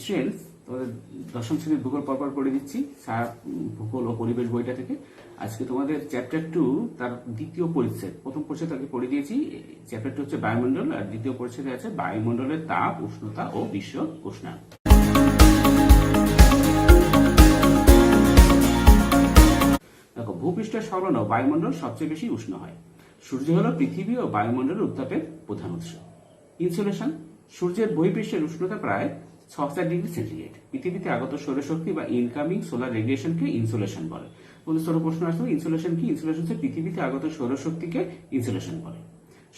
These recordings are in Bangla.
স্টুডেন্টস, তোমাদের দশম শ্রেণীর ভূগোল পরপর করে দিচ্ছি ভূগোল ও পরিবেশ বইটা থেকে। আজকে তোমাদের চ্যাপ্টার 2 তার দ্বিতীয় পরিচ্ছেদ, প্রথম পরিচ্ছেদ আগে পড়ে দিয়েছি। চ্যাপ্টার 2 হচ্ছে বায়ুমণ্ডল, আর দ্বিতীয় পরিচ্ছেদে আছে বায়ুমণ্ডলের তাপ, উষ্ণতা ও বিশ্ব উষ্ণায়ন। দেখো, ভূপৃষ্ঠের সংলগ্ন বায়ুমণ্ডল সবচেয়ে বেশি উষ্ণ হয়। সূর্য হলো পৃথিবী ও বায়ুমণ্ডলের উত্তাপের প্রধান উৎস। ইনসুলেশন, সূর্যের বহিঃপৃষ্ঠের উষ্ণতা প্রায় ৬০০০ ডিগ্রি সেন্টিগ্রেড। পৃথিবীতে আগত সৌরশক্তি বা ইনকামিং সোলার রেডিয়েশনকে ইনসুলেশন বলে। ছোট প্রশ্ন আসলে ইনসুলেশন কি? ইনসুলেশন হচ্ছে পৃথিবীতে আগত সৌরশক্তিকে ইনসুলেশন বলে।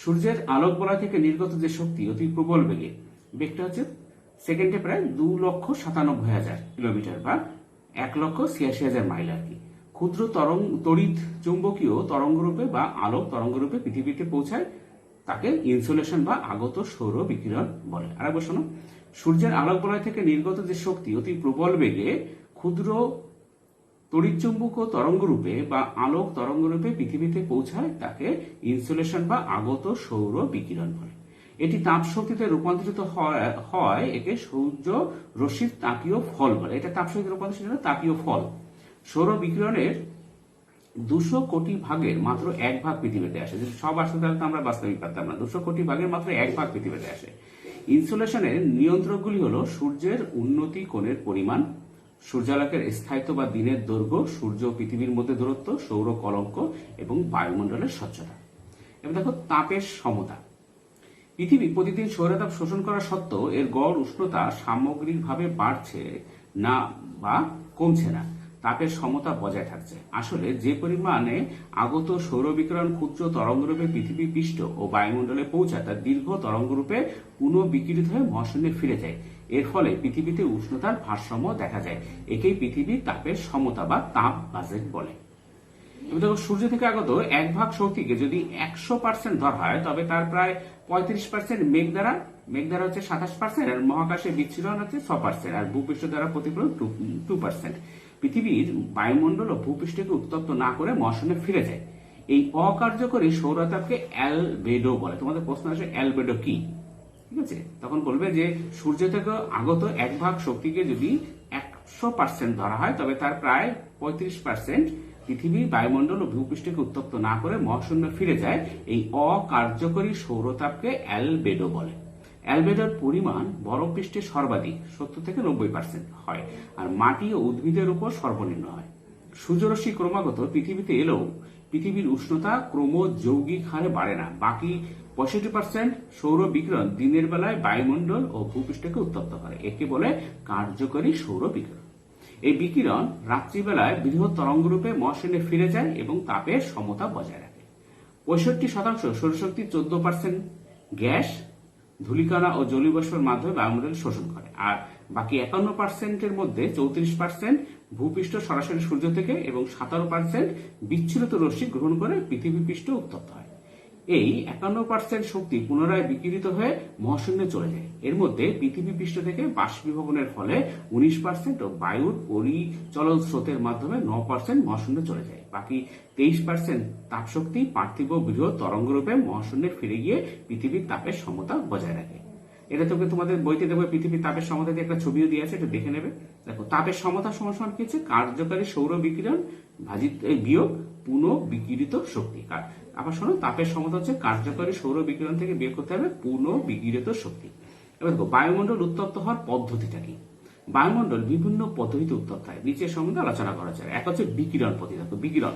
সূর্যের আলোক বলয় থেকে নির্গত যে শক্তি অতি প্রবল বেগটা হচ্ছে সেকেন্ডে প্রায় ২,৯৭,০০০ কিলোমিটার বা ১,৮৬,০০০ মাইল আর কি। ক্ষুদ্র তড়িৎ চৌম্বকীয় তরঙ্গরূপে বা আলোক তরঙ্গরূপে পৃথিবীতে পৌঁছায়, তাকে ইনসুলেশন বা আগত সৌর বিকিরণ বলে। আরেকবার শোনো, সূর্যের আলোক বলয় থেকে নির্গত যে শক্তি অতি প্রবল বেগে ক্ষুদ্র তড়িৎচুম্বকীয় তরঙ্গরূপে বা আলোক তরঙ্গরূপে পৃথিবীতে পৌঁছায়, তাকে ইনসুলেশন বা আগত সৌর বিকিরণ বলে। এটি তাপ শক্তিতে রূপান্তরিত হয়, একে সূর্য রশ্মির তাপীয় ফল বলে। এটা তাপ শক্তিতে রূপান্তরিত তাপীয় ফল। সৌর বিকিরণের ২০০ কোটি ভাগের মাত্র ১ ভাগ পৃথিবীতে আসে। সব আসলে তাহলে তো আমরা বাস্তবিক পারতাম না। ২০০ কোটি ভাগের মাত্র ১ ভাগ পৃথিবীতে আসে। ইনসুলেশনের নিয়ন্ত্রকগুলি হলো সূর্যের উন্নতি কোণের পরিমাণ, সূর্যালোকের স্থায়িত্ব বা দিনের দৈর্ঘ্য, সূর্য ও পৃথিবীর মধ্যে দূরত্ব, সৌর কলঙ্ক এবং বায়ুমণ্ডলের স্বচ্ছতা। এবার দেখো, তাপের সমতা। পৃথিবী প্রতিদিন সৌরতাপ শোষণ করা সত্ত্বেও এর গড় উষ্ণতা সামগ্রিকভাবে বাড়ছে না বা কমছে না, তাপের সমতা বজায় থাকছে। আসলে যে পরিমাণে আগত সৌর বিকিরণ ক্ষুদ্র তরঙ্গরূপে পৃথিবী পৃষ্ঠ ও বায়ুমণ্ডলে পৌঁছায়, তা দীর্ঘ তরঙ্গরূপে পুনঃবিকিরিত হয়ে মহাশূন্যে ফিরে যায়। এর ফলে পৃথিবীতে উষ্ণতার ভারসাম্য দেখা যায়। একেই পৃথিবীর তাপের সমতা বা তাপ বাজেট বলে। সূর্য থেকে আগত ১ ভাগ শক্তিকে যদি ১০০% ধরা হয়, তবে তার প্রায় ৩৫% মেঘ দ্বারা হচ্ছে ২৭%, আর মহাকাশে বিচ্ছুরণ হচ্ছে ৬%, আর ভূপৃষ্ঠ দ্বারা প্রতিফলন 2%। পৃথিবীর বায়ুমণ্ডল ও ভূপৃষ্ঠকে উত্তপ্ত না করে মহাশূন্যে ফিরে যায়। এই অকার্যকরী সৌরতাপকে অ্যালবেডো বলে। তোমাদের প্রশ্ন আসে অ্যালবেডো কি? ঠিক আছে, তখন বলবে যে সূর্য থেকে আগত ১ ভাগ শক্তিকে যদি ১০০% ধরা হয়, তবে তার প্রায় ৩৫% পৃথিবী বায়ুমণ্ডল ও ভূপৃষ্ঠকে উত্তপ্ত না করে মহাশূন্যে ফিরে যায়। এই অকার্যকরী সৌরতাপকে অ্যালবেডো বলে। অ্যালবেডোর পরিমাণ বরফপৃষ্ঠে সর্বাধিক ৭০ থেকে ৯০% হয়, আর মাটি ও উদ্ভিদের উপর সর্বনিম্ন হয়। সূর্যরশ্মি ক্রমাগত পৃথিবীতে এলেও পৃথিবীর উষ্ণতা ক্রমযৌগিক হারে বাড়ে না। বাকি ৬৫% সৌর বিকিরণ দিনের বেলায় বায়ুমণ্ডল ও ভূপৃষ্ঠকে উত্তপ্ত করে। একে বলে কার্যকরী সৌর বিকিরণ। এই বিকিরণ রাত্রিবেলায় বৃহৎ তরঙ্গরূপে মহাশূন্যে ফিরে যায় এবং তাপের সমতা বজায় রাখে। ৬৫% সৌরশক্তি, ১৪% গ্যাস, ধূলিকণা ও জলীয় বাষ্পের মাধ্যমে বায়ুমণ্ডল শোষণ করে, আর বাকি ৫১%-এর মধ্যে ৩৪% ভূপৃষ্ঠ সরাসরি সূর্য থেকে এবং ১৭% বিচ্ছুরিত রশ্মি গ্রহণ করে পৃথিবী পৃষ্ঠ উত্তপ্ত হয়। এই ৫১% শক্তি পুনরায় বিকিরিত হয়ে মহাশূন্যে চলে যায়। এর মধ্যে পৃথিবী পৃষ্ঠ থেকে বাষ্পীভবনের ফলে ১৯% ও বায়ুর পরিচলন স্রোতের মাধ্যমে ৯% মহাশূন্যে চলে যায়। বাকি ২৩% তাপশক্তি পার্থিব বৃহৎ তরঙ্গরূপে মহাশূন্যে ফিরে গিয়ে পৃথিবীর তাপের সমতা বজায় রাখে। এটা তোকে তোমাদের বইতে দেখবে, পৃথিবীর তাপের সমতা দিয়ে একটা ছবিও দিয়ে আছে, এটা দেখে নেবে। দেখো, তাপের সমতা সমান কি হচ্ছে? কার্যকারী সৌর বিকিরণ বিয়োগ পুনঃবিকিরিত শক্তি। আবার শোনো, তাপের সমতা হচ্ছে কার্যকারী সৌর বিকিরণ থেকে বিয়োগ করতে হবে পুনঃবিকিরিত শক্তি। এবার দেখো, বায়ুমণ্ডল উত্তপ্ত হওয়ার পদ্ধতিটা কি? বায়ুমণ্ডল বিভিন্ন পদ্ধতিতে উত্তপ্ত হয়, নিচের সম্বন্ধে আলোচনা করা যায়। এক হচ্ছে বিকিরণ পদ্ধতি। দেখো, বিকিরণ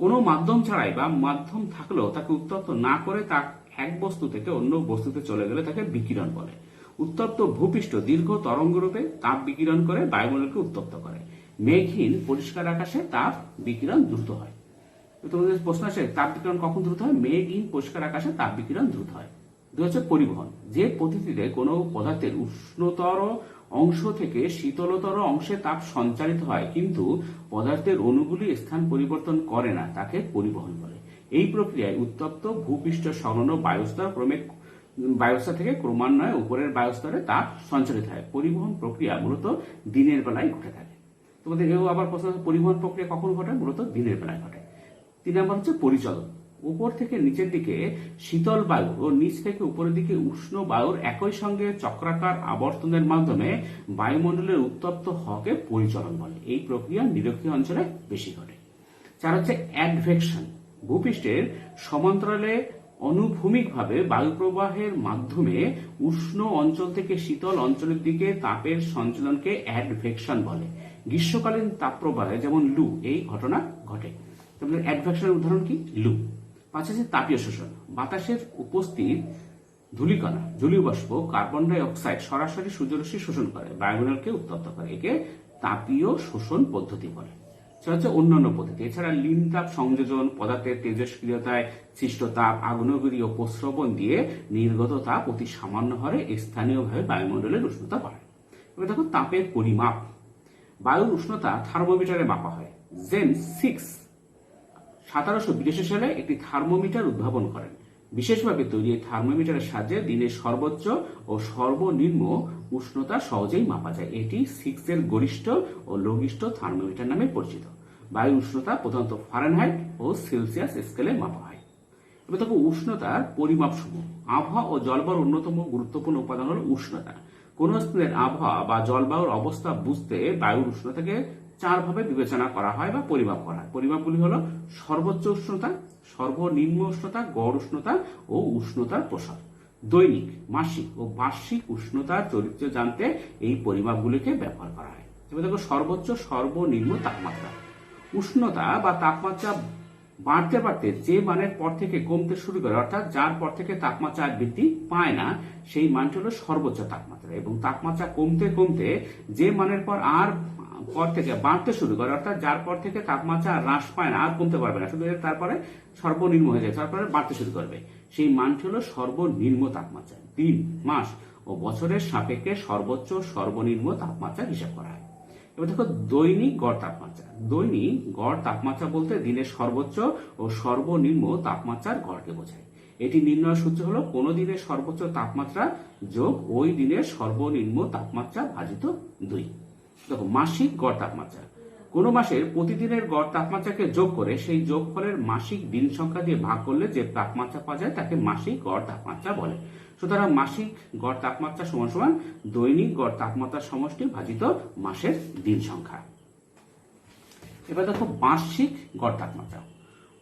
কোনো মাধ্যম ছাড়াই বা মাধ্যম থাকলেও তাকে উত্তপ্ত না করে তা এক বস্তু থেকে অন্য বস্তুতে চলে গেলে তাকে বিকিরণ বলে। উত্তপ্ত ভূপৃষ্ঠ দীর্ঘ তরঙ্গরূপে তাপ বিকিরণ করে বায়ুমণ্ডলকে উত্তপ্ত করে। মেঘহীন পরিষ্কার আকাশে তাপ বিকিরণ দ্রুত হয়। তোমাদের প্রশ্ন আসে, তাপ বিকিরণ কখন দ্রুত হয়? মেঘহীন পরিষ্কার আকাশে তাপ বিকিরণ দ্রুত হয়। দুই হচ্ছে পরিবহন। যে পদ্ধতিতে কোনো পদার্থের উষ্ণতর অংশ থেকে শীতলতর অংশে তাপ সঞ্চারিত হয়, কিন্তু পদার্থের অণুগুলি স্থান পরিবর্তন করে না, তাকে পরিবহন বলে। এই প্রক্রিয়ায় উত্তপ্ত ভূপৃষ্ঠ সংলগ্ন বায়ুস্তর থেকে ক্রমান্বয়ে উপরের বায়ুস্তরে তাপ সঞ্চারিত হয়। পরিবহন প্রক্রিয়া মূলত দিনের বেলায় ঘটে থাকে। তোমাদের এও আবার প্রশ্ন, পরিবহন প্রক্রিয়া কখন ঘটে? মূলত দিনের বেলায় ঘটে। ৩ নম্বর হচ্ছে পরিচলন। উপর থেকে নিচের দিকে শীতল বায়ু ও নিচ থেকে উপরের দিকে উষ্ণ বায়ুর একই সঙ্গে চক্রাকার আবর্তনের মাধ্যমে বায়ুমণ্ডলের উত্তপ্ত হওয়াকে পরিচলন বলে। এই প্রক্রিয়া নিরক্ষীয় অঞ্চলে বেশি ঘটে। 4 হচ্ছে অ্যাডভেকশন। ভূপৃষ্ঠের সমান্তরালে অনুভূমিকভাবে বায়ু প্রবাহের মাধ্যমে উষ্ণ অঞ্চল থেকে শীতল অঞ্চলের দিকে তাপের সঞ্চালনকে অ্যাডভেকশন বলে। গ্রীষ্মকালীন তাপপ্রবাহে যেমন লু এই ঘটনা ঘটে। তাহলে অ্যাডভেকশনের উদাহরণ কি? লু। 5 হচ্ছে তাপীয় শোষণ। বাতাসের উপস্থিত ধূলিকণা, জলীয় বাষ্প, কার্বন ডাই অক্সাইড সরাসরি সূর্যরশ্মি শোষণ করে, বায়ুমণ্ডলকে উত্তপ্ত করে। একে তাপীয় শোষণ পদ্ধতি বলে। সেটা হচ্ছে অন্যান্য পদ্ধতি। এছাড়া লিন তাপ সংযোজন, পদার্থের তেজস্ক্রিয়তায় সৃষ্ট তাপ, আগ্নেয়গিরি ও প্রস্রবণ দিয়ে নির্গত তাপ অতি সামান্য হারে স্থানীয়ভাবে বায়ুমণ্ডলের উষ্ণতা বাড়ায়। এবার দেখো তাপের পরিমাপ। বায়ুর উষ্ণতা থার্মোমিটারে মাপা হয়। জেমস 6 1782 সালে একটি থার্মোমিটার উদ্ভাবন করেন। বিশেষভাবে তৈরি এই থার্মোমিটারের সাহায্যে দিনের সর্বোচ্চ ও সর্বনিম্ন উষ্ণতা সহজেই মাপা যায়। এটি 6 এর গরিষ্ঠ ও লঘিষ্ঠ থার্মোমিটার নামে পরিচিত। বায়ুর উষ্ণতা প্রধানত ফারেনহাইট ও সেলসিয়াস স্কেলে মাপা হয়। এবার দেখো উষ্ণতার পরিমাপ সমূহ। আবহাওয়া ও জলবায়ুর অন্যতম গুরুত্বপূর্ণ উপাদান হল উষ্ণতা। কোন স্থানের আবহাওয়া বা জলবায়ুর অবস্থা বুঝতে বায়ুর উষ্ণতাকে 4 ভাবে বিবেচনা করা হয় বা পরিমাপ করা হয়। পরিমাপগুলি হলো সর্বোচ্চ উষ্ণতা, সর্বনিম্ন উষ্ণতা, গড় উষ্ণতা ও উষ্ণতার প্রসার। দৈনিক, মাসিক ও বার্ষিক উষ্ণতার চরিত্র জানতে এই পরিমাপগুলিকে ব্যবহার করা হয়। এবার দেখো সর্বোচ্চ সর্বনিম্ন তাপমাত্রা। উষ্ণতা বা তাপমাত্রা বাড়তে বাড়তে যে মানের পর থেকে কমতে শুরু করে, অর্থাৎ যার পর থেকে তাপমাত্রা আর বৃদ্ধি পায় না, সেই মানটি হলো সর্বোচ্চ তাপমাত্রা। এবং তাপমাত্রা কমতে কমতে যে মানের পর থেকে বাড়তে শুরু করে, অর্থাৎ যার পর থেকে তাপমাত্রা আর হ্রাস পায় না, আর কমতে পারবে না, শুধু তারপরে সর্বনিম্ন হয়ে যায়, তারপরে বাড়তে শুরু করবে, সেই মানটি হলো সর্বনিম্ন তাপমাত্রা। দিন, মাস ও বছরের সাপেক্ষে সর্বোচ্চ সর্বনিম্ন তাপমাত্রা হিসাব করা হয়। এবার দেখো দৈনিক গড় তাপমাত্রা। দৈনিক গড় তাপমাত্রা বলতে দিনের সর্বোচ্চ ও সর্বনিম্ন তাপমাত্রার গড়কে বোঝায়। এটি নির্ণয় সূত্র হলো কোনো দিনের সর্বোচ্চ তাপমাত্রা যোগ ওই দিনের সর্বনিম্ন তাপমাত্রা ভাজিত 2। দেখো মাসিক গড় তাপমাত্রা। কোন মাসের প্রতিদিনের গড় তাপমাত্রাকে যোগ করে সেই যোগফলের মাসিক দিন সংখ্যা দিয়ে ভাগ করলে যে তাপমাত্রা পাওয়া যায় তাকে মাসিক গড় তাপমাত্রা বলে। সুতরাং মাসিক গড় তাপমাত্রা সমান সমান দৈনিক গড় তাপমাত্রার সমষ্টি ভাজিত মাসের দিন সংখ্যা। এবার দেখো বার্ষিক গড় তাপমাত্রা।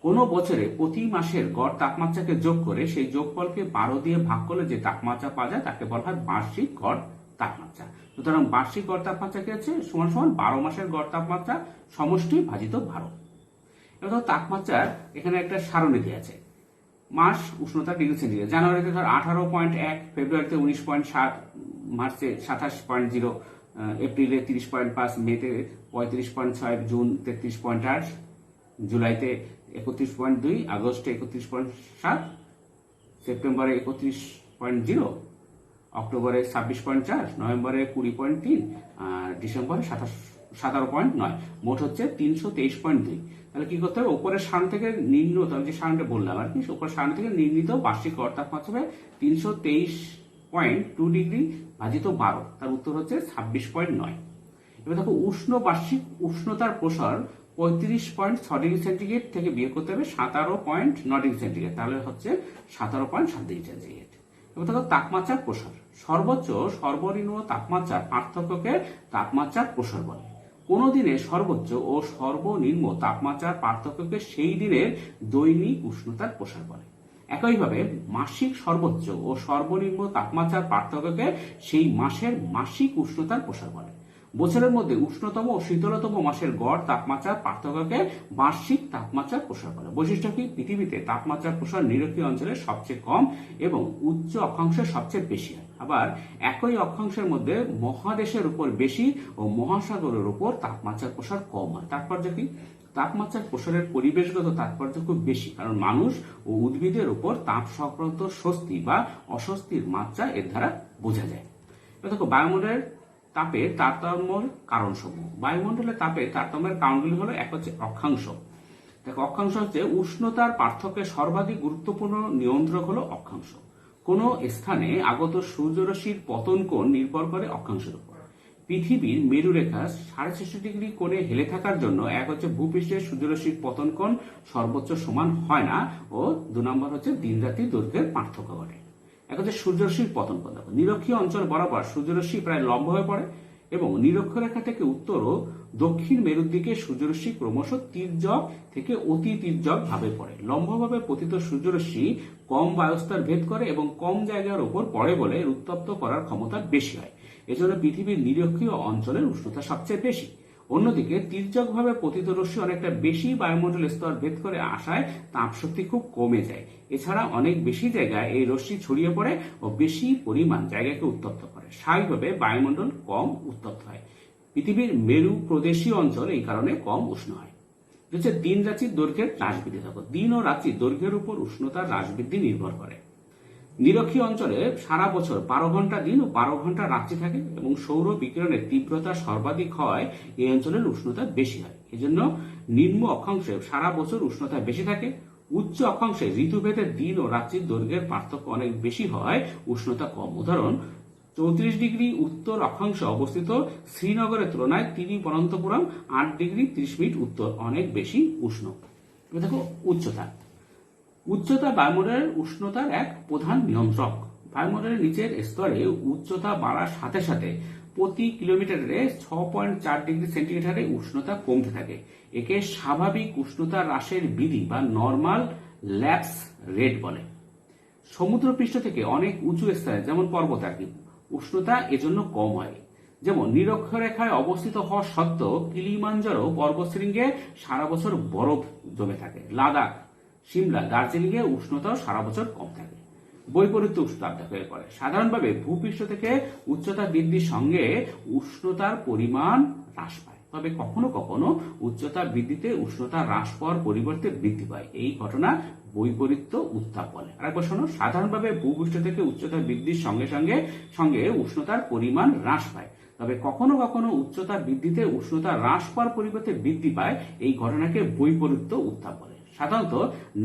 কোন বছরে প্রতি মাসের গড় তাপমাত্রাকে যোগ করে সেই যোগফলকে 12 দিয়ে ভাগ করলে যে তাপমাত্রা পাওয়া যায় তাকে বলা হয় বার্ষিক গড় তাপমাত্রা। সুতরাং বার্ষিক গড় তাপমাত্রা কি আছে? সমান সমান 12 মাসের গড় তাপমাত্রা সমষ্টি ভাজিত 12। এবার তাপমাত্রার এখানে একটা সারণী দেওয়া আছে। মাস উষ্ণতা ডিগ্রি সেন্টিগ্রেড। জানুয়ারিতে 18.1, ফেব্রুয়ারিতে 19.7, মার্চে 27.0, এপ্রিলে 30.5, মেতে 35.6, জুন 33.8, জুলাইতে 31.2, আগস্টে 31.7, সেপ্টেম্বরে 31.0, অক্টোবরে 26.4, নভেম্বরে 20.3, আর ডিসেম্বরে 17.9। মোট হচ্ছে 323.2। তাহলে কি করতে হবে? উপরের সারণ থেকে নির্ণীত, আমি যে সারণটা বললাম আর কি, উপরের সারণ থেকে নির্ণীত বার্ষিক গড় তাপমাত্রা হবে 323.2 ডিগ্রি ভাজিত 12। তার উত্তর হচ্ছে 26.9। এবার দেখো উষ্ণ বার্ষিক উষ্ণতার প্রসার 35.6 ডিগ্রি সেন্টিগ্রেড থেকে বিয়োগ করতে হবে 17.9 ডিগ্রি সেন্টিগ্রেড, তাহলে হচ্ছে 17.7 ডিগ্রি সেন্টিগ্রেড। এবার দেখো তাপমাত্রার প্রসার। সর্বোচ্চ সর্বনিম্ন তাপমাত্রার পার্থক্যকে তাপমাত্রার প্রসার বলে। কোন দিনের সর্বোচ্চ ও সর্বনিম্ন তাপমাত্রার পার্থক্যকে সেই দিনের দৈনিক উষ্ণতার প্রসার বলে। একইভাবে মাসিক সর্বোচ্চ ও সর্বনিম্ন তাপমাত্রার পার্থক্যকে সেই মাসের মাসিক উষ্ণতার প্রসার বলে। বছরের মধ্যে উষ্ণতম ও শীতলতম মাসের গড় তাপমাত্রার পার্থক্যকে বার্ষিক তাপমাত্রার প্রসার বলে। বৈশিষ্ট্য কি? পৃথিবীতে তাপমাত্রার প্রসার নিরক্ষীয় অঞ্চলে সবচেয়ে কম এবং উচ্চ অক্ষাংশে সবচেয়ে বেশি হয়। আবার একই অক্ষাংশের মধ্যে মহাদেশের উপর বেশি ও মহাসাগরের উপর তাপমাত্রার প্রসার কম হয়। তাৎপর্য কি? তাপমাত্রার প্রসারের পরিবেশগত তাৎপর্য খুব বেশি, কারণ মানুষ ও উদ্ভিদের উপর তাপ সংক্রান্ত স্বস্তি বা অস্বস্তির মাত্রা এর দ্বারা বোঝা যায়। দেখো বায়ুমণ্ডলের তাপের তারতম্যের কারণসমূহ। বায়ুমণ্ডলের তাপের তারতম্যের কারণগুলি হলো, এক হচ্ছে অক্ষাংশ। দেখো অক্ষাংশ হচ্ছে উষ্ণতার পার্থক্যের সর্বাধিক গুরুত্বপূর্ণ নিয়ন্ত্রক হলো অক্ষাংশ। কোন স্থানে আগত সূর্যরশ্মির পতন কোণ নির্ভর করে অক্ষাংশের উপর। পৃথিবীর মেরুরেখা 66.5 কোণে হেলে থাকার জন্য এক হচ্ছে ভূপৃষ্ঠের সূর্যরশ্মির পতন কোণ সর্বোচ্চ সমান হয় না, ও 2 নম্বর হচ্ছে দিন রাত্রি দৈর্ঘ্যের পার্থক্য ঘটে। এক হচ্ছে সূর্যরশ্মির পতন কোণ। দেখো, নিরক্ষীয় অঞ্চল বরাবর সূর্যরশ্মি প্রায় লম্ব হয়ে পড়ে এবং নিরক্ষরেখা থেকে উত্তর ও দক্ষিণ মেরুর দিকে সূর্যরশ্মি ক্রমশ তির্যক থেকে অতি তির্যক ভাবে পড়ে। লম্বভাবে পতিত সূর্যরশ্মি কম বায়ুস্তর ভেদ করে এবং কম জায়গার উপর পড়ে বলে এর উত্তপ্ত করার ক্ষমতা বেশি হয়। এজন্য পৃথিবীর নিরক্ষীয় অঞ্চলের উষ্ণতা সবচেয়ে বেশি। অন্যদিকে তির্যকভাবে পতিত রশ্মি অনেকটা বেশি বায়ুমণ্ডলের স্তর ভেদ করে আসায় তাপশক্তি খুব কমে যায়। এছাড়া অনেক বেশি জায়গায় এই রশ্মি ছড়িয়ে পড়ে ও বেশি পরিমাণ জায়গাকে উত্তপ্ত করে। স্বাভাবিকভাবে বায়ুমণ্ডল কম উত্তপ্ত হয়। পৃথিবীর মেরু প্রদেশীয় অঞ্চল এই কারণে কম উষ্ণ হয়। হচ্ছে দিন রাত্রির দৈর্ঘ্যের হ্রাস বৃদ্ধি। থাকো, দিন ও রাত্রির দৈর্ঘ্যের উপর উষ্ণতার হ্রাস বৃদ্ধি নির্ভর করে। নিরক্ষীয় অঞ্চলে সারা বছর 12 ঘন্টা দিন ও 12 ঘন্টা রাত্রি থাকে এবং সৌর বিকিরণের তীব্রতা সর্বাধিক হয় এই অঞ্চলের উষ্ণতা বেশি হয়। এজন্য নিম্ন অক্ষাংশে সারা বছর উষ্ণতা বেশি থাকে। উচ্চ অক্ষাংশে ঋতুভেদে দিন ও রাত্রির দৈর্ঘ্যের পার্থক্য অনেক বেশি হয়, উষ্ণতা কম। উদাহরণ, 34 ডিগ্রি উত্তর অক্ষাংশে অবস্থিত শ্রীনগরের তুলনায় তিরুবনন্তপুরম 8 ডিগ্রি 30 মিনিট উত্তর অনেক বেশি উষ্ণ। দেখো, উচ্চতা বায়ুমণ্ডলের উষ্ণতার এক প্রধান নিয়ন্ত্রক। বায়ুমণ্ডলের নিচের স্তরে উচ্চতা বাড়ার সাথে সাথে প্রতি কিলোমিটারে 6.4 ডিগ্রি সেন্টিগ্রেডে উষ্ণতা কমতে থাকে। একে স্বাভাবিক উষ্ণতা হ্রাসের বিধি বা নর্মাল ল্যাপস রেট বলে। সমুদ্রপৃষ্ঠ থেকে অনেক উঁচু স্থানে, যেমন পর্বত আর কি, উষ্ণতা এজন্য কম হয়। যেমন নিরক্ষরেখায় অবস্থিত হওয়া সত্ত্বেও কিলিমাঞ্জারো পর্বতশৃঙ্গে সারা বছর বরফ জমে থাকে। লাদাখ, সিমলা, দার্জিলিং এ উষ্ণতাও সারা বছর কম থাকে। বৈপরীত্য উষ্ণতাপ দেখা করে। সাধারণভাবে ভূপৃষ্ঠ থেকে উচ্চতা বৃদ্ধির সঙ্গে উষ্ণতার পরিমাণ হ্রাস পায়, তবে কখনো কখনো উচ্চতা বৃদ্ধিতে উষ্ণতা হ্রাস পাওয়ার পরিবর্তে বৃদ্ধি পায়। এই ঘটনা বৈপরীত্য উত্তাপ বলে। আরেকবার শোনো, সাধারণভাবে ভূপৃষ্ঠ থেকে উচ্চতা বৃদ্ধির সঙ্গে সঙ্গে সঙ্গে উষ্ণতার পরিমাণ হ্রাস পায়, তবে কখনো কখনো উচ্চতা বৃদ্ধিতে উষ্ণতা হ্রাস পাওয়ার পরিবর্তে বৃদ্ধি পায়। এই ঘটনাকে বৈপরীত্য উত্তাপ বলে। সাধারণত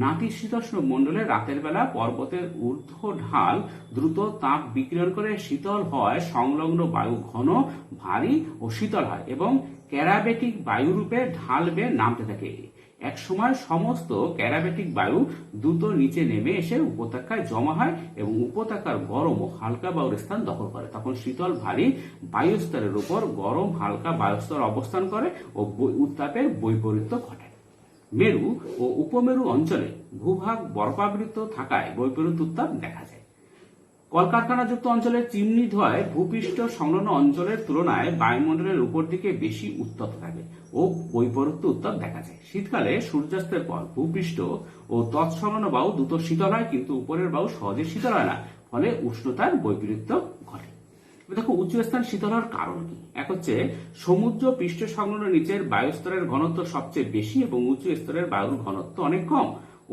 নাতিশীতোষ্ণ মণ্ডলে রাতের বেলা পর্বতের ঊর্ধ্ব ঢাল দ্রুত তাপ বিকিরণ করে শীতল হয়, সংলগ্ন বায়ু ঘন, ভারী ও শীতল হয় এবং ক্যারাবেটিক বায়ুরূপে ঢাল বেয়ে নামতে থাকে। এক সময় সমস্ত ক্যারাবেটিক বায়ু দ্রুত নিচে নেমে এসে উপত্যকায় জমা হয় এবং উপত্যকার গরম ও হালকা বায়ুর স্থান দখল করে। তখন শীতল ভারী বায়ুস্তরের উপর গরম হালকা বায়ুস্তর অবস্থান করে ও উত্তাপের বৈপরীত্য ঘটায়। মেরু ও উপমেরু অঞ্চলে ভূভাগ বরফাবৃত থাকায় বৈপরীত্য উত্তাপ দেখা যায়। কলকারখানাযুক্ত অঞ্চলের চিমনি ধোঁয়ায় ভূপৃষ্ঠ সংলগ্ন অঞ্চলের তুলনায় বায়ুমণ্ডলের উপর দিকে বেশি উত্তপ্ত থাকে ও বৈপরীত্য উত্তাপ দেখা যায়। শীতকালে সূর্যাস্তের পর ভূপৃষ্ঠ ও তৎসংলগ্ন বায়ু দ্রুত শীতল হয়, কিন্তু উপরের বায়ু সহজে শীতল হয় না, ফলে উষ্ণতার বৈপরীত্য ঘটে। দেখো, উচ্চ স্থান শীতল হওয়ার কারণ কি? এক হচ্ছে সমুদ্র পৃষ্ঠ সংলগ্ন নিচের বায়ুস্তরের ঘনত্ব সবচেয়ে বেশি এবং উচ্চ স্তরের বায়ুর ঘনত্ব অনেক কম।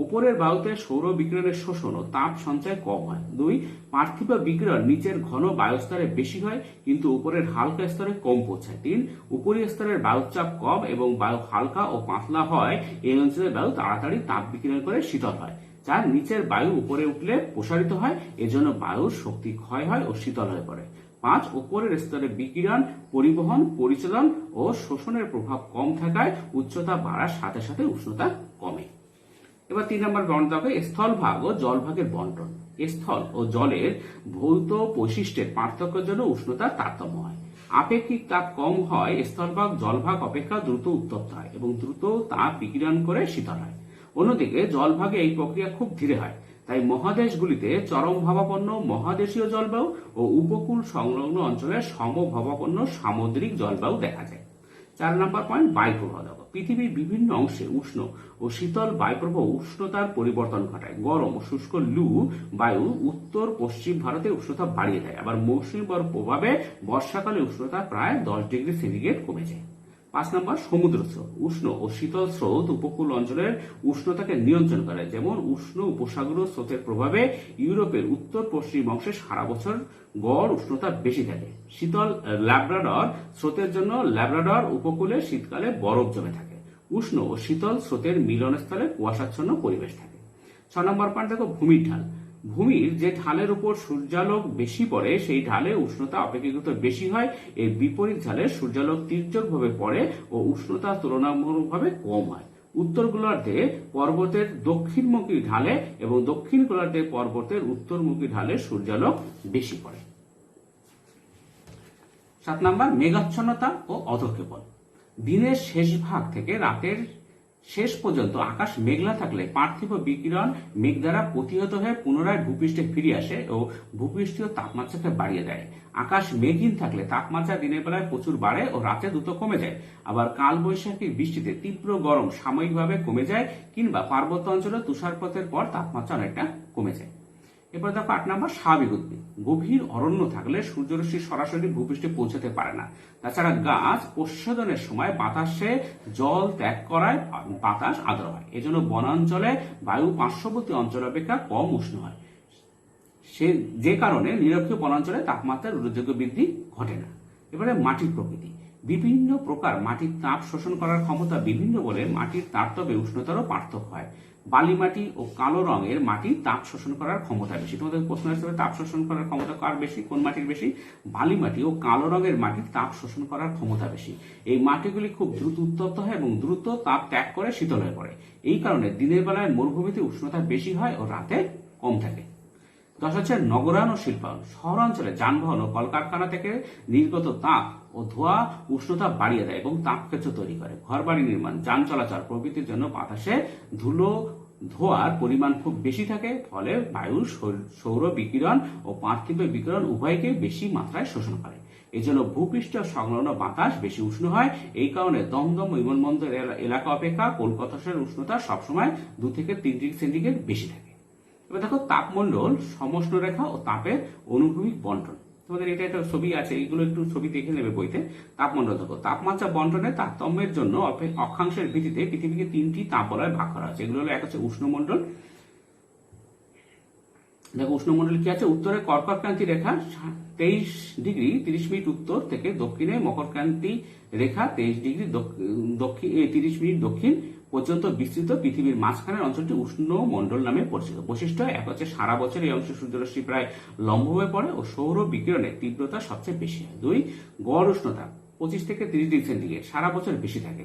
উপরের বায়ুতে সৌর বিকিরণের শোষণ ও তাপ সঞ্চয় কম হয়। 2, পার্থিব বিকিরণ নিচের ঘন বায়ুস্তরে বেশি হয় কিন্তু উপরের হালকা স্তরে কম পৌঁছায়। 3, উপরের স্তরের বায়ুচাপ কম এবং বায়ু হালকা ও পাতলা হয়, এই অঞ্চলের বায়ু তাড়াতাড়ি তাপ বিকিরণ করে শীতল হয়। 4, নিচের বায়ু উপরে উঠলে প্রসারিত হয়, এজন্য বায়ুর শক্তি ক্ষয় হয় ও শীতল হয়ে পড়ে। 5, উপরের স্তরে বিকিরণ পরিবহন, পরিচালন ও শোষণের প্রভাব কম থাকায় উচ্চতা বাড়ার সাথে সাথে উষ্ণতা কমে। এবার 3 নম্বর বর্ণনা হবে স্থলভাগ ও জলভাগের বন্টন। স্থল ও জলের ভৌত বৈশিষ্ট্যের পার্থক্যের জন্য উষ্ণতার তারতম্য হয়। আপেক্ষিক তাপ কম হয় স্থলভাগ জলভাগ অপেক্ষা দ্রুত উত্তপ্ত হয় এবং দ্রুত তাপ বিকিরণ করে শীতল হয়। অন্যদিকে জলভাগে এই প্রক্রিয়া খুব ধীরে হয়, তাই মহাদেশগুলিতে চরম ভাবাপন্ন মহাদেশীয় জলবায়ু ও উপকূল সংলগ্ন অঞ্চলে সমভাবাপন্ন সামুদ্রিক জলবায়ু দেখা যায়। 4 নম্বর পয়েন্ট, বায়ুপ্রবাহ। দেখো, পৃথিবীর বিভিন্ন অংশে উষ্ণ ও শীতল বায়ুপ্রবাহ উষ্ণতার পরিবর্তন ঘটায়। গরম ও শুষ্ক লু বায়ু উত্তর পশ্চিম ভারতে উষ্ণতা বাড়িয়ে দেয়, আবার মৌসুমী বায়ুর প্রভাবে বর্ষাকালে উষ্ণতা প্রায় 10 ডিগ্রি সেন্টিগ্রেড কমে যায়। 5 নম্বর, সমুদ্র স্রোত। উষ্ণ ও শীতল স্রোত উপকূল অঞ্চলের উষ্ণতাকে নিয়ন্ত্রণ করে। যেমন উষ্ণ উপসাগরীয় স্রোতের প্রভাবে ইউরোপের উত্তর পশ্চিম অংশে সারা বছর গড় উষ্ণতা বেশি থাকে। শীতল ল্যাব্রাডর স্রোতের জন্য ল্যাব্রাডর উপকূলে শীতকালে বরফ জমে থাকে। উষ্ণ ও শীতল স্রোতের মিলনস্থলে কুয়াশাচ্ছন্ন পরিবেশ থাকে। 6 নম্বর পয়েন্ট, দেখো, ভূমির ঢাল। ভূমির যে ঢালের উপর সূর্যালোক বেশি পড়ে সেই ঢালে উষ্ণতা অপেক্ষাকৃত বেশি হয়, এর বিপরীত ঢালে সূর্যালোক তির্যকভাবে পড়ে ও উষ্ণতা তুলনামূলকভাবে কম হয়। উত্তর গোলার্ধে পর্বতের দক্ষিণমুখী ঢালে এবং দক্ষিণ গোলার্ধে পর্বতের উত্তরমুখী ঢালে সূর্যালোক বেশি পড়ে। 7 নাম্বার মেঘাচ্ছন্নতা ও অধঃক্ষেপণ। দিনের শেষ ভাগ থেকে রাতের শেষ পর্যন্ত আকাশ মেঘলা থাকলে পার্থিব বিকিরণ মেঘ দ্বারা প্রতিহত হয়ে পুনরায় ভূপৃষ্ঠে ফিরে আসে ও ভূপৃষ্ঠীয় তাপমাত্রাকে বাড়িয়ে দেয়। আকাশ মেঘহীন থাকলে তাপমাত্রা দিনের বেলায় প্রচুর বাড়ে ও রাতে দ্রুত কমে যায়। আবার কালবৈশাখীর বৃষ্টিতে তীব্র গরম সাময়িকভাবে কমে যায়, কিংবা পার্বত্য অঞ্চলে তুষারপাতের পর তাপমাত্রা অনেকটা কমে যায়। এরপর দেখো 8 নাম্বার স্বাভাবিক উদ্ভিদ। গভীর অরণ্য থাকলে সূর্যরশ্মি সরাসরি ভূপৃষ্ঠে পৌঁছাতে পারে না। তাছাড়া গাছ প্রচ্ছদনের সময় বাতাসে জল ত্যাগ করায় বাতাস আর্দ্র হয়। এজন্য বনাঞ্চলে বায়ু পার্শ্ববর্তী অঞ্চল অপেক্ষা কম উষ্ণ হয়, যে কারণে নিরক্ষীয় বনাঞ্চলে তাপমাত্রার উল্লেখযোগ্য বৃদ্ধি ঘটে না। এবারে মাটির প্রকৃতি। বিভিন্ন প্রকার মাটির তাপ শোষণ করার ক্ষমতা বিভিন্ন বলে মাটির তারতম্যে উষ্ণতারও পার্থক্য হয়। বালি মাটি ও কালো রঙের মাটি তাপ শোষণ করার ক্ষমতা বেশি। তোমাদের প্রশ্ন হিসেবে তাপ শোষণ করার ক্ষমতা কার বেশি, কোন মাটির বেশি? বালি মাটি ও কালো রঙের মাটির তাপ শোষণ করার ক্ষমতা বেশি। এই মাটিগুলি খুব দ্রুত উত্তপ্ত হয় এবং দ্রুত তাপ ত্যাগ করে শীতল হয়ে পড়ে। এই কারণে দিনের বেলায় মরুভূমিতে উষ্ণতা বেশি হয় ও রাতে কম থাকে। 10 হচ্ছে নগরায়ন ও শিল্পায়ন। শহরাঞ্চলে যানবাহন ও কলকারখানা থেকে নির্গত তাপ ও ধোঁয়া উষ্ণতা বাড়িয়ে দেয় এবং তাপক্ষেত্র তৈরি করে। ঘরবাড়ি নির্মাণ, যান চলাচল প্রভৃতির জন্য বাতাসে ধুলো ধোঁয়ার পরিমাণ খুব বেশি থাকে, ফলে বায়ু সৌর বিকিরণ ও পার্থিব বিকিরণ উভয়কে বেশি মাত্রায় শোষণ করে। এজন্য ভূপৃষ্ঠ সংলগ্ন বাতাস বেশি উষ্ণ হয়। এই কারণে দমদম বিমানবন্দর এলাকা অপেক্ষা কলকাতা শহরের উষ্ণতা সবসময় 2 থেকে 3 ডিগ্রি সেন্টিগ্রেড বেশি থাকে। এবার দেখো তাপমণ্ডল, সমষ্ণ রেখা ও তাপের অনুভূমিক বন্টন। তোমাদের এটা একটা ছবি আছে, এইগুলো একটু ছবি দেখে নেবে বইতে। তাপমণ্ডল দেখো, তাপমাত্রা বন্টনের তারতম্যের জন্য অক্ষাংশের ভিত্তিতে পৃথিবীকে 3টি তাপবলয়ে ভাগ করা আছে। এগুলো হলো, এক হচ্ছে উষ্ণমণ্ডল। দেখো উষ্ণমণ্ডল কি আছে, উত্তরে কর্কটক্রান্তি রেখা 23 ডিগ্রি 30 মিনিট উত্তর থেকে দক্ষিণে মকরক্রান্তি রেখা 23 ডিগ্রি 30 মিনিট দক্ষিণ পর্যন্ত বিস্তৃত পৃথিবীর মাঝখানের অঞ্চলটি উষ্ণ মণ্ডল নামে পরিচিত। বৈশিষ্ট্য, এক হচ্ছে সারা বছর এই অংশে সূর্যরশ্মি প্রায় লম্ব হয়ে পড়ে ও সৌর বিকিরণের তীব্রতা সবচেয়ে বেশি হয়। 2, গড় উষ্ণতা 25 থেকে 30 ডিগ্রি সেন্টিগ্রেড সারা বছর বেশি থাকে।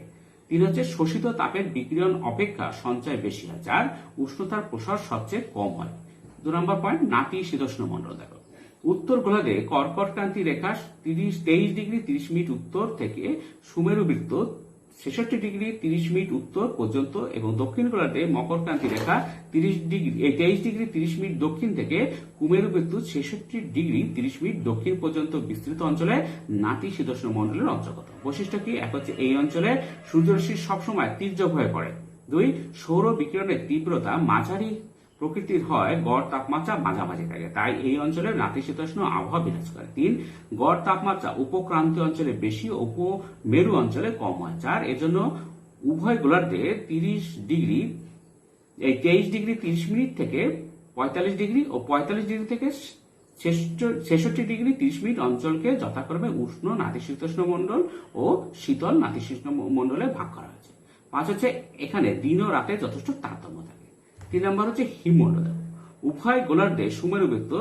3 হচ্ছে শোষিত তাপের বিকিরণ অপেক্ষা সঞ্চয় বেশি হয়, যার উষ্ণতার প্রসার সবচেয়ে কম হয়। 2 নম্বর পয়েন্ট, নাতিশীতোষ্ণ মণ্ডল। দেখো উত্তর গোলার্ধে কর্কটক্রান্তি রেখা 23 ডিগ্রি 30 মিনিট উত্তর থেকে সুমেরু বৃত্ত 66 ডিগ্রি 30 মিনিট উত্তর পর্যন্ত এবং দক্ষিণ গোলার্ধে মকরক্রান্তি রেখা 23 ডিগ্রি 30 মিনিট দক্ষিণ থেকে কুমেরু বৃত্ত 66 ডিগ্রি 30 মিনিট দক্ষিণ পর্যন্ত বিস্তৃত অঞ্চলে নাতিশীতোষ্ণ মণ্ডলের অন্তর্গত। বৈশিষ্ট্য কি, এক হচ্ছে এই অঞ্চলে সূর্যরশ্মি সবসময় তীর্যক হয়ে পড়ে। 2, সৌর বিকিরণের তীব্রতা মাঝারি প্রকৃতির হয়, গড় তাপমাত্রা মাঝামাঝি থাকে, তাই এই অঞ্চলে নাতিশীতোষ্ণ আবহাওয়া বিরাজ করে। 3, গড় তাপমাত্রা উপক্রান্তীয় অঞ্চলে বেশি ও উপমেরু অঞ্চলে কম হয়, যার এজন্য উভয় গোলার্ধে 23 ডিগ্রি 30 মিনিট থেকে 45 ডিগ্রি ও 45 ডিগ্রি থেকে 66 ডিগ্রি 30 মিনিট অঞ্চলকে যথাক্রমে উষ্ণ নাতিশীতোষ্ণ মণ্ডল ও শীতল নাতিশীতোষ্ণ মণ্ডলে ভাগ করা হয়েছে। 5 হচ্ছে এখানে দিন ও রাতে যথেষ্ট তারতম্য থাকে। 3 নম্বর হচ্ছে হিমমণ্ডল। উভয় গোলার্ধে সুমেরু বৃত্ত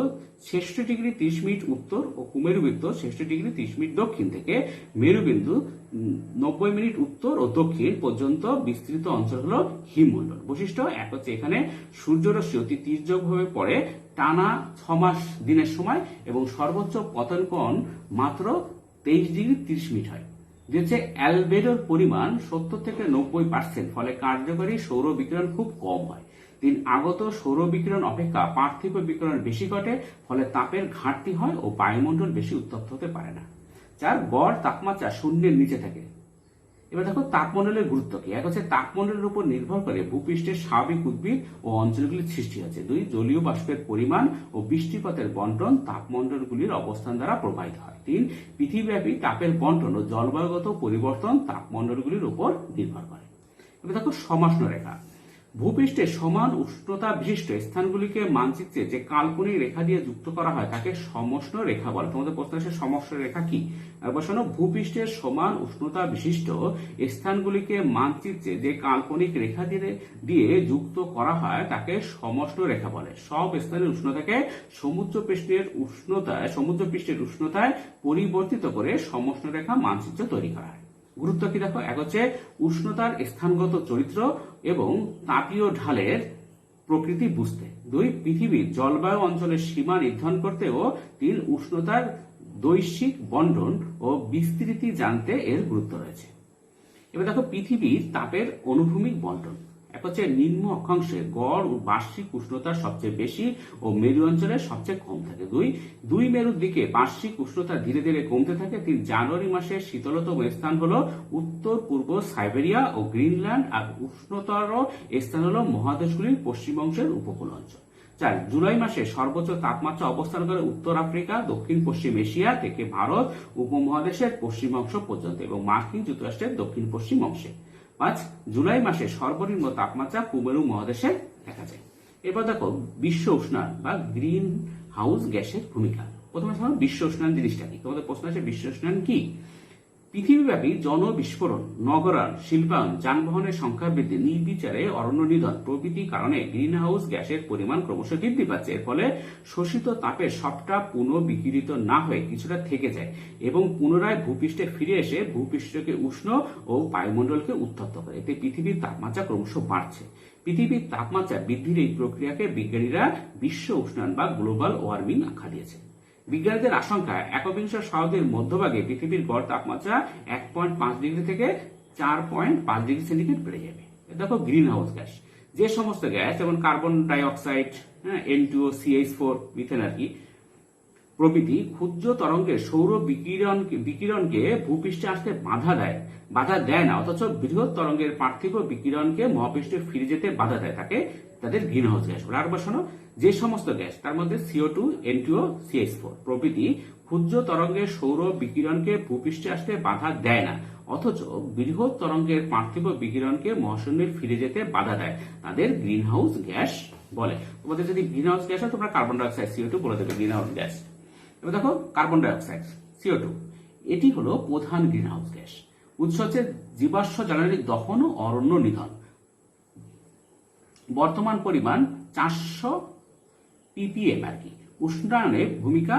66 ডিগ্রি 30 মিনিট উত্তর ও কুমেরু বৃত্ত 66 ডিগ্রি 30 মিনিট দক্ষিণ থেকে মেরুবিন্দু 90 মিনিট উত্তর ও দক্ষিণ পর্যন্ত বিস্তৃত অঞ্চল হলো হিমমণ্ডল। বৈশিষ্ট্য, এক হচ্ছে এখানে সূর্যরশ্মি অতি তীর্যকভাবে পড়ে টানা 6 মাস দিনের সময় এবং সর্বোচ্চ পতন কোণ মাত্র 23 ডিগ্রি 30 মিনিট হয়। হচ্ছে অ্যালবেডোর পরিমাণ 70 থেকে 90%, ফলে কার্যকরী সৌর বিকিরণ খুব কম হয়। 3, আগত সৌর বিকিরণ অপেক্ষা পার্থিব বিকিরণ বেশি ঘটে, ফলে তাপের ঘাটতি হয় ও বায়ুমণ্ডল বেশি উত্তপ্ত হতে পারে না। 4, গড় তাপমাত্রা শূন্যের নিচে থাকে। এবার দেখো তাপমণ্ডলের গুরুত্ব কি। এক হচ্ছে তাপমণ্ডলের উপর নির্ভর করে ভূপৃষ্ঠের স্বাভাবিক উদ্ভিদ ও অঞ্চলগুলির সৃষ্টি হচ্ছে। 2, জলীয় বাষ্পের পরিমাণ ও বৃষ্টিপাতের বন্টন তাপমণ্ডলগুলির অবস্থান দ্বারা প্রভাবিত হয়। 3, পৃথিবীব্যাপী তাপের বন্টন ও জলবায়ুগত পরিবর্তন তাপমণ্ডলগুলির উপর নির্ভর করে। এবার দেখো সমাষ্ণ রেখা। ভূপৃষ্ঠে সমান উষ্ণতা বিশিষ্ট স্থানগুলিকে মানচিত্রে যে কাল্পনিক রেখা দিয়ে যুক্ত করা হয় তাকে সমষ্ণ রেখা বলে। তোমাদের প্রশ্ন আসে সমষ্ণ রেখা কি? একবার শোনো, ভূপৃষ্ঠের সমান উষ্ণতা বিশিষ্ট স্থানগুলিকে মানচিত্রে যে কাল্পনিক রেখা দিয়ে যুক্ত করা হয় তাকে সমষ্ণ রেখা বলে। সব স্থানের উষ্ণতাকে সমুদ্র পৃষ্ঠের উষ্ণতায় পরিবর্তিত করে সমষ্ণ রেখা মানচিত্র তৈরি করা হয়। গুরুত্ব কি দেখো, এক হচ্ছে উষ্ণতার স্থানগত চরিত্র এবং তাপীয় ঢালের প্রকৃতি বুঝতে। 2, পৃথিবীর জলবায়ু অঞ্চলের সীমা নির্ধারণ করতে ও 3, উষ্ণতার বৈশ্বিক বন্টন ও বিস্তৃতি জানতে এর গুরুত্ব রয়েছে। এবার দেখো পৃথিবীর তাপের অনুভূমিক বন্টন। এক হচ্ছে নিম্ন অক্ষাংশে গড় ও বার্ষিক উষ্ণতা সবচেয়ে বেশি ও মেরু অঞ্চলে সবচেয়ে কম থাকে। 2 মেরুর দিকে বার্ষিক উষ্ণতা ধীরে ধীরে কমতে থাকে। 3, জানুয়ারি মাসের শীতলতম স্থান হলো উত্তর পূর্ব সাইবেরিয়া ও গ্রিনল্যান্ড, আর উষ্ণতর স্থান হলো মহাদেশগুলির পশ্চিম অংশের উপকূল অঞ্চল। 4, জুলাই মাসে সর্বোচ্চ তাপমাত্রা অবস্থান করে উত্তর আফ্রিকা, দক্ষিণ পশ্চিম এশিয়া থেকে ভারত উপমহাদেশের পশ্চিম অংশ পর্যন্ত এবং মার্কিন যুক্তরাষ্ট্রের দক্ষিণ পশ্চিম অংশে। 5, জুলাই মাসে সর্বনিম্ন তাপমাত্রা কুমেরু মহাদেশে দেখা যায়। এবার দেখো বিশ্ব উষ্ণায়ন বা গ্রিন হাউস গ্যাসের ভূমিকা। প্রথমে শোনো বিশ্ব উষ্ণায়ন জিনিসটা কি। তোমাদের প্রশ্ন আছে বিশ্ব উষ্ণায়ন কি? পৃথিবীব্যাপী জনবিস্ফোরণ, নগরায়ন, শিল্পায়ন, যানবাহনের সংখ্যা বৃদ্ধি, নির্বিচারে অরণ্য নিধন প্রভৃতি কারণে গ্রিন হাউস গ্যাসের পরিমাণ ক্রমশ বৃদ্ধি পাচ্ছে। এর ফলে শোষিত তাপের সবটা পুনঃবিকিরিত না হয়ে কিছুটা থেকে যায় এবং পুনরায় ভূপৃষ্ঠে ফিরে এসে ভূপৃষ্ঠকে উষ্ণ ও বায়ুমণ্ডলকে উত্তপ্ত করে। এতে পৃথিবীর তাপমাত্রা ক্রমশ বাড়ছে। পৃথিবীর তাপমাত্রা বৃদ্ধির এই প্রক্রিয়াকে বিজ্ঞানীরা বিশ্ব উষ্ণায়ন বা গ্লোবাল ওয়ার্মিং আখ্যা দিয়েছে। বিজ্ঞানীদের আশঙ্কা, একবিংশ শতাব্দীর মধ্যভাগে পৃথিবীর গড় তাপমাত্রা 1.5 ডিগ্রি থেকে 4.5 ডিগ্রি সেন্টিগ্রেড বেড়ে যাবে। দেখো গ্রিন হাউস গ্যাস, যে সমস্ত গ্যাস যেমন carbon die oxide, N2O, CH4, methane আর কি প্রভৃতি ক্ষুদ্র তরঙ্গের সৌর বিকিরণকে ভূপৃষ্ঠে আসতে বাধা দেয় না, অথচ বৃহৎ তরঙ্গের পার্থিব বিকিরণকে মহাপৃষ্ঠে ফিরে যেতে বাধা দেয়, তাদের গ্রিন হাউস গ্যাস বলে। আর বসানো, যে সমস্ত গ্যাস তার মধ্যে CO2, N2O, CH4 প্রভৃতি ক্ষুদ্র তরঙ্গের সৌর বিকিরণকে ভূপৃষ্ঠে আসতে বাধা দেয় না, অথচ বৃহৎ তরঙ্গের পার্থিব বিকিরণকে মহাশূন্যে ফিরে যেতে বাধা দেয়, তাদের গ্রিন হাউস গ্যাস বলে। তোমাদের যদি গ্রিন হাউস গ্যাস হয় তোমরা কার্বন ডাই অক্সাইড CO2 বলে দেবে গ্রিন হাউস গ্যাস। এবার দেখো কার্বন ডাই অক্সাইড CO2, এটি হলো প্রধান গ্রিন হাউস গ্যাস। উৎস হচ্ছে জীবাশ্ম জ্বালানির দহন ও অরণ্য নিধন। বর্তমান পরিমাণ 400 ppm আর কি। উষ্ণায়নে ভূমিকা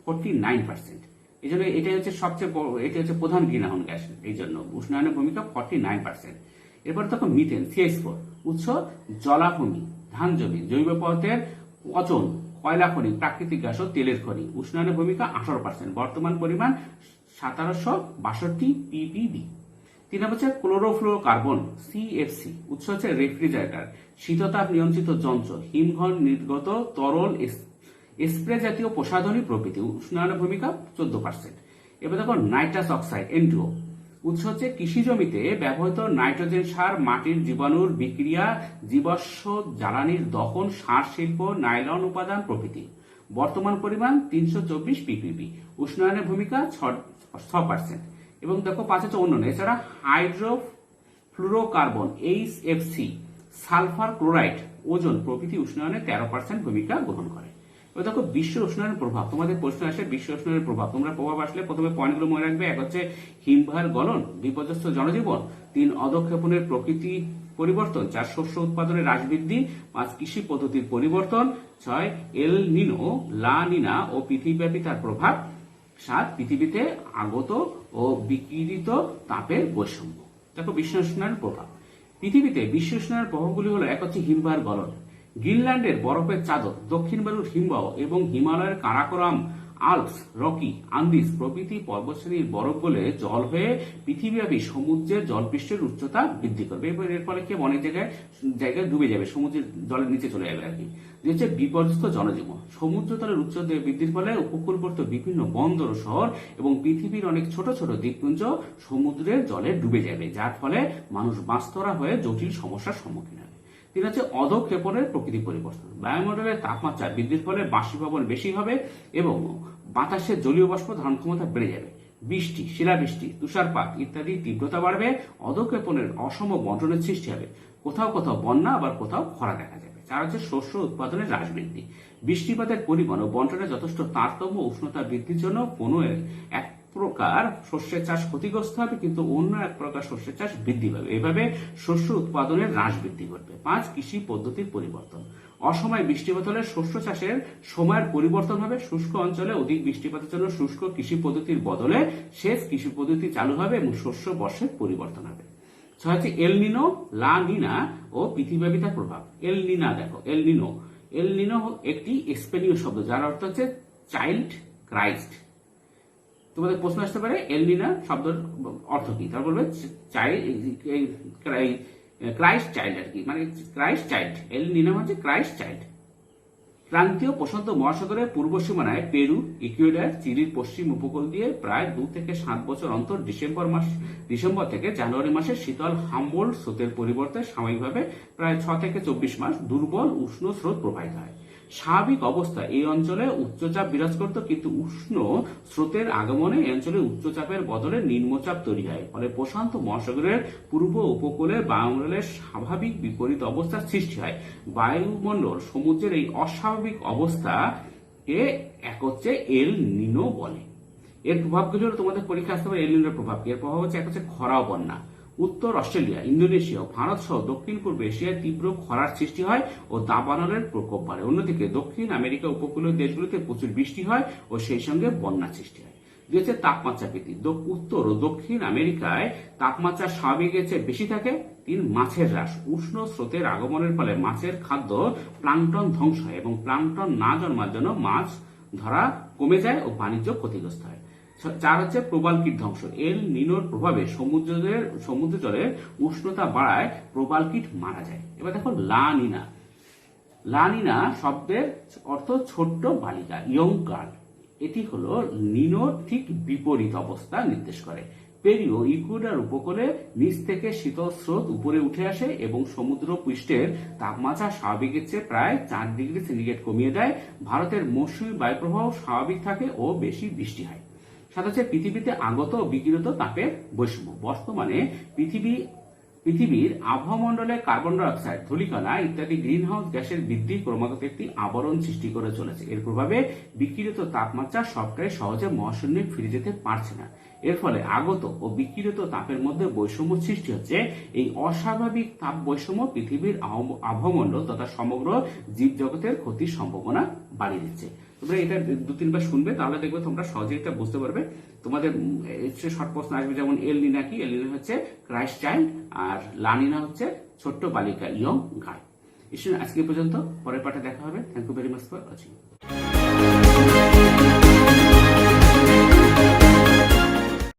49%। এই জন্য এটা হচ্ছে সবচেয়ে বড়, এটা হচ্ছে প্রধান গ্রিন হাউস গ্যাস, এই জন্য উষ্ণায়নের ভূমিকা 49%। এরপর দেখো মিথেন CH4, উৎস জলাভূমি, ধান জমি, জৈব পদার্থের পচন, কয়লা খনি, প্রাকৃতিক গ্যাস ও তেলের খনি। উষ্ণায়নের ভূমিকা 18%। বর্তমান পরিমাণ 1762 ppb। 3 নম্বর হচ্ছে ক্লোরোফ্লোরোকার্বন CFC, উৎস হচ্ছে রেফ্রিজারেটর, শীততাপ নিয়ন্ত্রিত যন্ত্র, হিমঘর নির্গত তরল, স্প্রে জাতীয় প্রসাধনী প্রভৃতি। উষ্ণায়নের ভূমিকা 14%। এবার দেখো নাইট্রাস অক্সাইড N2O, উৎস হচ্ছে কৃষি জমিতে ব্যবহৃত নাইট্রোজেন সার, মাটির জীবাণুর বিক্রিয়া, জীবাশ্ম জ্বালানির দহন, সার শিল্প, নাইলন উপাদান প্রভৃতি। বর্তমান পরিমাণ 324 ppb। উষ্ণায়নের ভূমিকা 6%। এবং দেখো 5 হচ্ছে অন্যান্য, এছাড়া hydrofluorocarbon HFC, sulphur chloride, ozone প্রভৃতি উষ্ণায়নে 13% ভূমিকা গ্রহণ করে। এবার দেখো বিশ্ব উষ্ণায়নের প্রভাব। তোমাদের প্রশ্ন আসে বিশ্ব উষ্ণায়নের প্রভাব। তোমরা প্রভাব আসলে প্রথমে পয়েন্টগুলো মনে রাখবে। 1 হচ্ছে হিমবাহের গলন, বিপর্যস্ত জনজীবন। 3, অধঃক্ষেপণের প্রকৃতি পরিবর্তন। 4, শস্য উৎপাদনের হ্রাস বৃদ্ধি। 5, কৃষি পদ্ধতির পরিবর্তন। 6, এল নিনো, লা নিনা ও পৃথিবীব্যাপী তার প্রভাব। 7, পৃথিবীতে আগত ও বিকিরিত তাপের বৈষম্য। দেখো বিশ্ব উষ্ণায়নের প্রভাব। পৃথিবীতে বিশ্ব উষ্ণায়নের প্রভাবগুলি হলো, 1 হচ্ছে হিমবাহের গলন, গ্রিনল্যান্ডের বরফের চাদর, দক্ষিণ মেরুর হিমবাহ এবং হিমালয়ের কারাকোরাম, আল্পস, রকি, আন্দিজ প্রভৃতি পর্বতশ্রেণীর বরফ গলে জল হয়ে পৃথিবীব্যাপী সমুদ্রের জলপৃষ্ঠের উচ্চতা বৃদ্ধি করবে। এর ফলে কি অনেক জায়গায় ডুবে যাবে, সমুদ্রের জলের নিচে চলে যাবে আর কি। হচ্ছে বিপর্যস্ত জনজীবন। সমুদ্র তলের উচ্চতা বৃদ্ধির ফলে উপকূলবর্তী বিভিন্ন বন্দর শহর এবং পৃথিবীর অনেক ছোট ছোট দ্বীপপুঞ্জ সমুদ্রের জলে ডুবে যাবে, যার ফলে মানুষ বাস্তুহারা হয়ে জটিল সমস্যার সম্মুখীন হবে। 3 হচ্ছে অধঃক্ষেপণের প্রকৃতি পরিবর্তন। বায়ুমণ্ডলের তাপমাত্রা বৃদ্ধির ফলে বাষ্পীভবন বেশি হবে এবং বাতাসের জলীয় বাষ্প ধারণ ক্ষমতা বেড়ে যাবে। বৃষ্টি, শিলাবৃষ্টি, তুষারপাত ইত্যাদি তীব্রতা বাড়বে, অধঃক্ষেপণের অসম বন্টনের সৃষ্টি হবে, কোথাও কোথাও বন্যা আবার কোথাও খরা দেখা যাবে। 4 হচ্ছে শস্য উৎপাদনের হ্রাস বৃদ্ধি। বৃষ্টিপাতের পরিমাণ ও বন্টনে যথেষ্ট তারতম্য উষ্ণতা বৃদ্ধির জন্য কোনো এক প্রকার শস্যের চাষ ক্ষতিগ্রস্ত হবে, কিন্তু অন্য এক প্রকার শস্যের চাষ বৃদ্ধি পাবে। এভাবে শস্য উৎপাদনের হ্রাস বৃদ্ধি ঘটবে। 5 কৃষি পদ্ধতির পরিবর্তন। অসময়ে বৃষ্টিপাত হলে শস্য চাষের সময়ের পরিবর্তন হবে। শুষ্ক অঞ্চলে অধিক বৃষ্টিপাতের জন্য শুষ্ক কৃষি পদ্ধতির বদলে সেচ কৃষি পদ্ধতি চালু হবে এবং শস্য বর্ষের পরিবর্তন হবে। 6 হচ্ছে এল নিনো, লা নিনা ও পৃথিবীব্যাপী তার প্রভাব। এল নিনা দেখো, এল নিনো একটি স্পেনীয় শব্দ যার অর্থ হচ্ছে চাইল্ড ক্রাইস্ট। তোমাদের প্রশ্ন আসতে পারে এল নিনা শব্দের অর্থ কি, তার বলবে ক্রাইস্ট চাইল্ড আর কি, মানে ক্রাইস্ট চাইল্ড। এল নিনা হচ্ছে ক্রাইস্ট চাইল্ড। ক্রান্তীয় প্রশান্ত মহাসাগরের পূর্ব সীমানায় পেরু, ইকুয়েডর, চিলির পশ্চিম উপকূল দিয়ে প্রায় 2 থেকে 7 বছর অন্তর ডিসেম্বর থেকে জানুয়ারি মাসে শীতল হামবোল্ড স্রোতের পরিবর্তে সাময়িকভাবে প্রায় 6 থেকে 24 মাস দুর্বল উষ্ণ স্রোত প্রবাহিত হয়। স্বাভাবিক অবস্থা এই অঞ্চলে উচ্চচাপ বিরাজ করত, কিন্তু উষ্ণ স্রোতের আগমনে এই অঞ্চলে উচ্চচাপের বদলে নিম্নচাপ তৈরি হয়। ফলে প্রশান্ত মহাসাগরের পূর্ব উপকূলে বায়ুমণ্ডলের স্বাভাবিক বিপরীত অবস্থার সৃষ্টি হয়। বায়ুমণ্ডল সমুদ্রের এই অস্বাভাবিক অবস্থাকে এক হচ্ছে এল নিনো বলে। এর প্রভাবগুলো তোমাদের পরীক্ষা আসতে পারে। এল নিনোর প্রভাব, এর প্রভাব হচ্ছে এক হচ্ছে খরা ও বন্যা। উত্তর অস্ট্রেলিয়া, ইন্দোনেশিয়া, ভারত সহ দক্ষিণ পূর্ব এশিয়ায় তীব্র খরার সৃষ্টি হয় ও দাবানলের প্রকোপ বাড়ে। অন্যদিকে দক্ষিণ আমেরিকা উপকূলীয় দেশগুলিতে প্রচুর বৃষ্টি হয় ও সেই সঙ্গে বন্যা সৃষ্টি হয়। হচ্ছে তাপমাত্রা বৃদ্ধি। উত্তর ও দক্ষিণ আমেরিকায় তাপমাত্রা স্বাভাবিকের চেয়ে বেশি থাকে। 3 মাছের হ্রাস। উষ্ণ স্রোতের আগমনের ফলে মাছের খাদ্য প্লাঙ্কটন ধ্বংস হয় এবং প্লাঙ্কটন না জন্মার জন্য মাছ ধরা কমে যায় ও বাণিজ্য ক্ষতিগ্রস্ত হয়। 4 হচ্ছে প্রবাল কীট ধ্বংস। এল নিনোর প্রভাবে সমুদ্র জলের উষ্ণতা বাড়ায় প্রবাল কীট মারা যায়। এবার দেখো লা নিনা। লা নিনা শব্দের অর্থ ছোট্ট বালিকা, ইয়ং গার্ল। এটি হলো নিনোর ঠিক বিপরীত অবস্থা নির্দেশ করে। পেরু ও ইকুয়েডর উপকূলে নিচ থেকে শীতল স্রোত উপরে উঠে আসে এবং সমুদ্র পৃষ্ঠের তাপমাত্রা স্বাভাবিকের চেয়ে প্রায় 4 ডিগ্রি সেন্টিগ্রেড কমিয়ে দেয়। ভারতের মৌসুমী বায়ুপ্রবাহ স্বাভাবিক থাকে ও বেশি বৃষ্টি হয়। 7 হচ্ছে পৃথিবীতে আগত ও বিকিরিত তাপের বৈষম্য। বর্তমানে পৃথিবীর আবহাওয়ামণ্ডলে কার্বন ডাই অক্সাইড, ধূলিকণা ইত্যাদি গ্রিনহাউস গ্যাসের বৃদ্ধি ক্রমাগত একটি আবরণ সৃষ্টি করে চলেছে। এর প্রভাবে বিকিরিত তাপমাত্রা সবটাই সহজে মহাশূন্যে ফিরে যেতে পারছে না। এর ফলে আগত ও বিকিরিত তাপের মধ্যে বৈষম্য সৃষ্টি হচ্ছে। এই অস্বাভাবিক তাপ বৈষম্য পৃথিবীর আবহাওয়ামণ্ডল তথা সমগ্র জীবজগতের ক্ষতির সম্ভাবনা বাড়িয়ে দিচ্ছে। তোমরা এটা 2-3 বার শুনবে, তাহলে দেখবে তোমরা সহজেই এটা বুঝতে পারবে। তোমাদের শর্ট প্রশ্ন আসবে, যেমন এল নিনা কি? এল নিনা হচ্ছে ক্রাইস্ট চাইল্ড, আর লা নিনা হচ্ছে ছোট্ট বালিকা, ইয়ং গার্ল। আজকে পর্যন্ত, পরের পাঠে দেখা হবে। Thank you very much for watching.